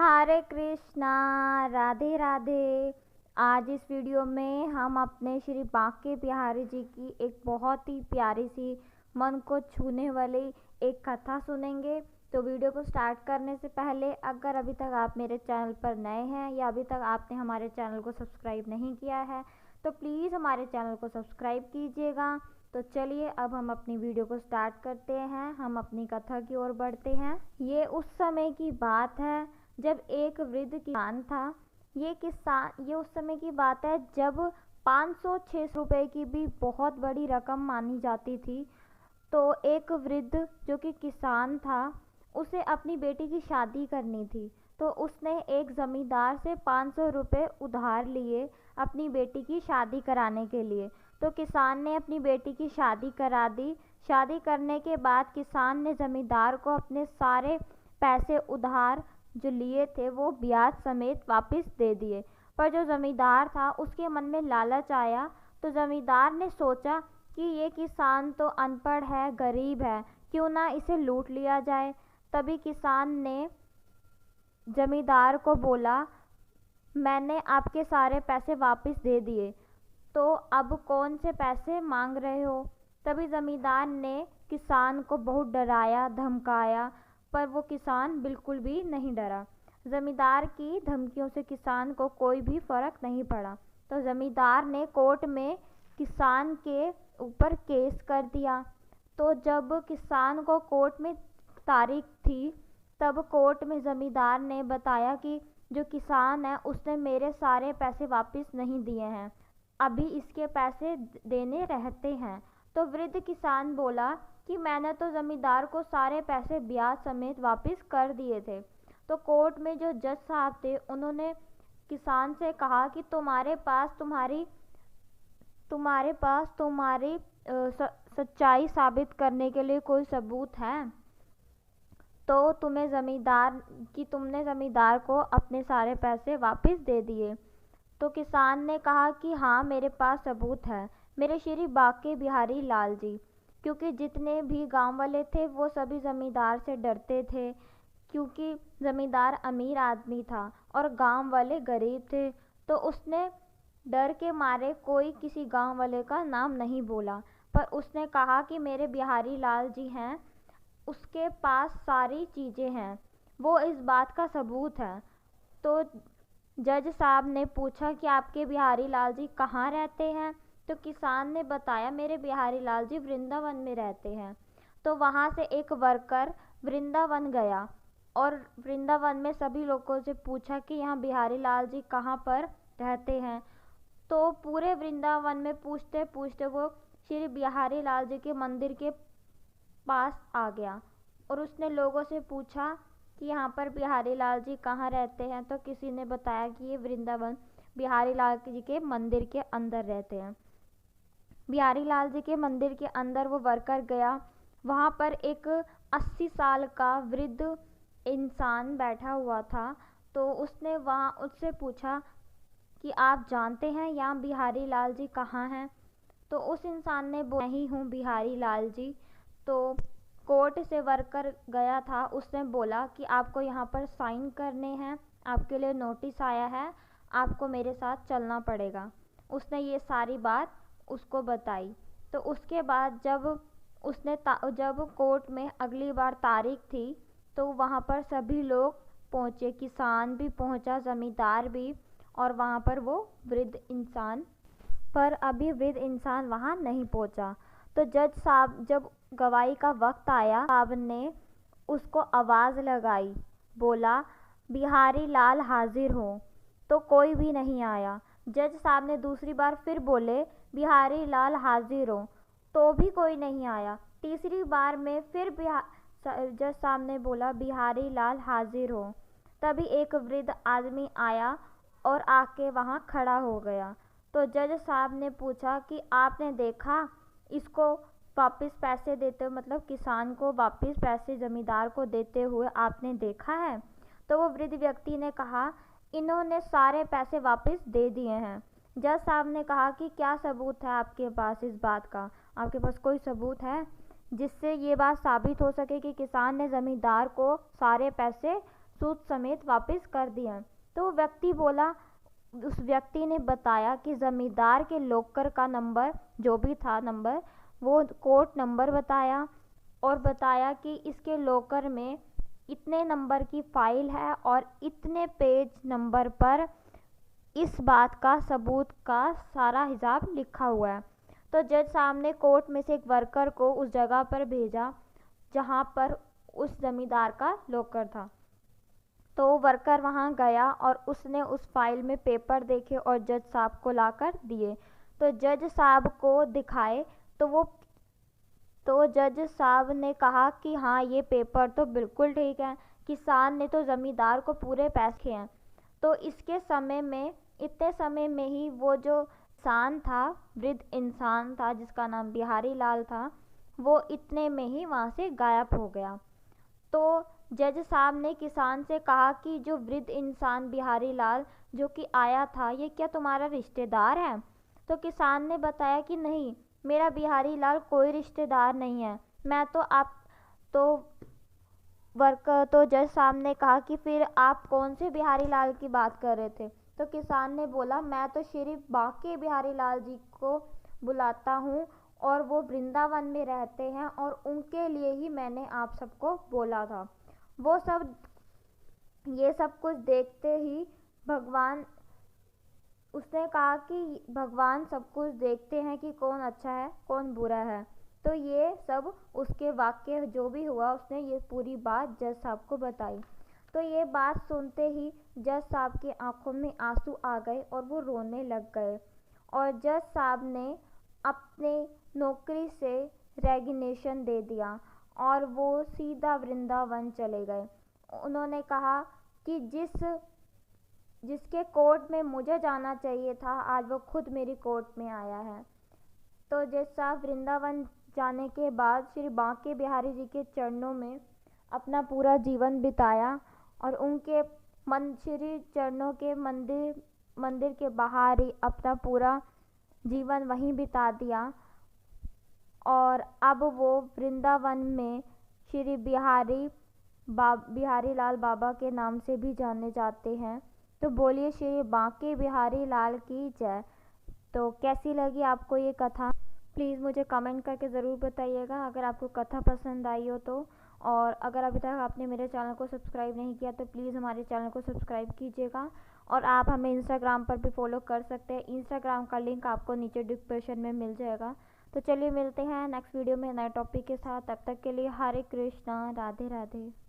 हरे कृष्णा, राधे राधे। आज इस वीडियो में हम अपने श्री बांके बिहारी जी की एक बहुत ही प्यारी सी मन को छूने वाली एक कथा सुनेंगे। तो वीडियो को स्टार्ट करने से पहले अगर अभी तक आप मेरे चैनल पर नए हैं या अभी तक आपने हमारे चैनल को सब्सक्राइब नहीं किया है तो प्लीज़ हमारे चैनल को सब्सक्राइब कीजिएगा। तो चलिए अब हम अपनी वीडियो को स्टार्ट करते हैं। हम अपनी कथा की ओर बढ़ते हैं। ये उस समय की बात है जब एक वृद्ध किसान था। ये उस समय की बात है जब 500-600 रुपए की भी बहुत बड़ी रकम मानी जाती थी। तो एक वृद्ध जो कि किसान था, उसे अपनी बेटी की शादी करनी थी। तो उसने एक ज़मींदार से 500 रुपये उधार लिए अपनी बेटी की शादी कराने के लिए। तो किसान ने अपनी बेटी की शादी करा दी। शादी करने के बाद किसान ने ज़मींदार को अपने सारे पैसे उधार जो लिए थे वो ब्याज समेत वापस दे दिए। पर जो ज़मींदार था उसके मन में लालच आया। तो ज़मींदार ने सोचा कि ये किसान तो अनपढ़ है, गरीब है, क्यों ना इसे लूट लिया जाए। तभी किसान ने ज़मींदार को बोला, मैंने आपके सारे पैसे वापस दे दिए, तो अब कौन से पैसे मांग रहे हो। तभी ज़मींदार ने किसान को बहुत डराया धमकाया, पर वो किसान बिल्कुल भी नहीं डरा। ज़मींदार की धमकियों से किसान को कोई भी फ़र्क नहीं पड़ा। तो ज़मींदार ने कोर्ट में किसान के ऊपर केस कर दिया। तो जब किसान को कोर्ट में तारीख थी, तब कोर्ट में ज़मींदार ने बताया कि जो किसान है उसने मेरे सारे पैसे वापस नहीं दिए हैं, अभी इसके पैसे देने रहते हैं। तो वृद्ध किसान बोला कि मैंने तो ज़मींदार को सारे पैसे ब्याज समेत वापस कर दिए थे। तो कोर्ट में जो जज साहब थे उन्होंने किसान से कहा कि तुम्हारे पास तुम्हारी सच्चाई साबित करने के लिए कोई सबूत है तो तुमने ज़मींदार को अपने सारे पैसे वापस दे दिए। तो किसान ने कहा कि हाँ, मेरे पास सबूत है, मेरे श्री बांके बिहारी लाल जी। क्योंकि जितने भी गांव वाले थे वो सभी ज़मींदार से डरते थे, क्योंकि ज़मींदार अमीर आदमी था और गांव वाले गरीब थे। तो उसने डर के मारे कोई किसी गांव वाले का नाम नहीं बोला, पर उसने कहा कि मेरे बिहारी लाल जी हैं, उसके पास सारी चीज़ें हैं, वो इस बात का सबूत है। तो जज साहब ने पूछा कि आपके बिहारी लाल जी कहाँ रहते हैं। तो किसान ने बताया, मेरे बिहारी लाल जी वृंदावन में रहते हैं। तो वहाँ से एक वर्कर वृंदावन गया और वृंदावन में सभी लोगों से पूछा कि यहाँ बिहारी लाल जी कहाँ पर रहते हैं। तो पूरे वृंदावन में पूछते पूछते वो श्री बिहारी लाल जी के मंदिर के पास आ गया और उसने लोगों से पूछा कि यहाँ पर बिहारी लाल जी कहाँ रहते हैं। तो किसी ने बताया कि ये वृंदावन बिहारी लाल जी के मंदिर के अंदर रहते हैं। बिहारी लाल जी के मंदिर के अंदर वो वर्कर गया। वहाँ पर एक 80 साल का वृद्ध इंसान बैठा हुआ था। तो उसने वहाँ उससे पूछा कि आप जानते हैं यहाँ बिहारी लाल जी कहाँ हैं। तो उस इंसान ने बोला, नहीं हूँ बिहारी लाल जी। तो कोर्ट से वर्कर गया था, उसने बोला कि आपको यहाँ पर साइन करने हैं, आपके लिए नोटिस आया है, आपको मेरे साथ चलना पड़ेगा। उसने ये सारी बात उसको बताई। तो उसके बाद जब कोर्ट में अगली बार तारीख थी तो वहाँ पर सभी लोग पहुँचे, किसान भी पहुँचा, ज़मींदार भी, और वहाँ पर वो वृद्ध इंसान वहाँ नहीं पहुँचा। तो जज साहब जब गवाही का वक्त आया, साहब ने उसको आवाज़ लगाई, बोला बिहारी लाल हाजिर हो। तो कोई भी नहीं आया। जज साहब ने दूसरी बार फिर बोले बिहारी लाल हाजिर हो, तो भी कोई नहीं आया। तीसरी बार में फिर जज साहब ने बोला बिहारी लाल हाजिर हो। तभी एक वृद्ध आदमी आया और आके वहाँ खड़ा हो गया। तो जज साहब ने पूछा कि आपने देखा इसको वापस पैसे देते हुए, मतलब किसान को वापस पैसे ज़मींदार को देते हुए आपने देखा है। तो वो वृद्ध व्यक्ति ने कहा, इन्होंने सारे पैसे वापस दे दिए हैं। जज साहब ने कहा कि क्या सबूत है आपके पास इस बात का, आपके पास कोई सबूत है जिससे ये बात साबित हो सके कि किसान ने ज़मींदार को सारे पैसे सूद समेत वापस कर दिए। तो व्यक्ति बोला, उस व्यक्ति ने बताया कि ज़मींदार के लॉकर का नंबर जो भी था नंबर, वो कोड नंबर बताया और बताया कि इसके लॉकर में इतने नंबर की फ़ाइल है और इतने पेज नंबर पर इस बात का सबूत का सारा हिसाब लिखा हुआ है। तो जज साहब ने कोर्ट में से एक वर्कर को उस जगह पर भेजा जहाँ पर उस ज़मींदार का लॉकर था। तो वर्कर वहाँ गया और उसने उस फाइल में पेपर देखे और जज साहब को लाकर दिए। तो जज साहब को दिखाए तो जज साहब ने कहा कि हाँ, ये पेपर तो बिल्कुल ठीक है, किसान ने तो ज़मींदार को पूरे पैसे हैं। तो इतने समय में ही वो जो इंसान था, वृद्ध इंसान था जिसका नाम बिहारी लाल था, वो इतने में ही वहाँ से गायब हो गया। तो जज साहब ने किसान से कहा कि जो वृद्ध इंसान बिहारी लाल जो कि आया था, ये क्या तुम्हारा रिश्तेदार है? तो किसान ने बताया कि नहीं, मेरा बिहारी लाल कोई रिश्तेदार नहीं है, मैं तो आप तो जज साहब ने कहा कि फिर आप कौन से बिहारी लाल की बात कर रहे थे? तो किसान ने बोला, मैं तो श्री बांके बिहारी लाल जी को बुलाता हूँ और वो वृंदावन में रहते हैं और उनके लिए ही मैंने आप सबको बोला था। ये सब कुछ देखते ही उसने कहा कि भगवान सब कुछ देखते हैं कि कौन अच्छा है कौन बुरा है। तो ये सब उसके वाक्य जो भी हुआ, उसने ये पूरी बात जज साहब को बताई। तो ये बात सुनते ही जज साहब की आंखों में आंसू आ गए और वो रोने लग गए और जज साहब ने अपने नौकरी से रेजिग्नेशन दे दिया और वो सीधा वृंदावन चले गए। उन्होंने कहा कि जिसके कोर्ट में मुझे जाना चाहिए था, आज वो खुद मेरी कोर्ट में आया है। तो जज साहब वृंदावन जाने के बाद श्री बांके बिहारी जी के चरणों में अपना पूरा जीवन बिताया और उनके श्री चरणों के मंदिर के बाहर ही अपना पूरा जीवन वहीं बिता दिया और अब वो वृंदावन में श्री बिहारी लाल बाबा के नाम से भी जाने जाते हैं। तो बोलिए श्री बांके बिहारी लाल की जय। तो कैसी लगी आपको ये कथा? प्लीज़ मुझे कमेंट करके ज़रूर बताइएगा अगर आपको कथा पसंद आई हो तो। और अगर अभी तक आपने मेरे चैनल को सब्सक्राइब नहीं किया तो प्लीज़ हमारे चैनल को सब्सक्राइब कीजिएगा और आप हमें इंस्टाग्राम पर भी फॉलो कर सकते हैं। इंस्टाग्राम का लिंक आपको नीचे डिस्क्रिप्शन में मिल जाएगा। तो चलिए मिलते हैं नेक्स्ट वीडियो में नए टॉपिक के साथ। तब तक के लिए हरे कृष्णा, राधे राधे।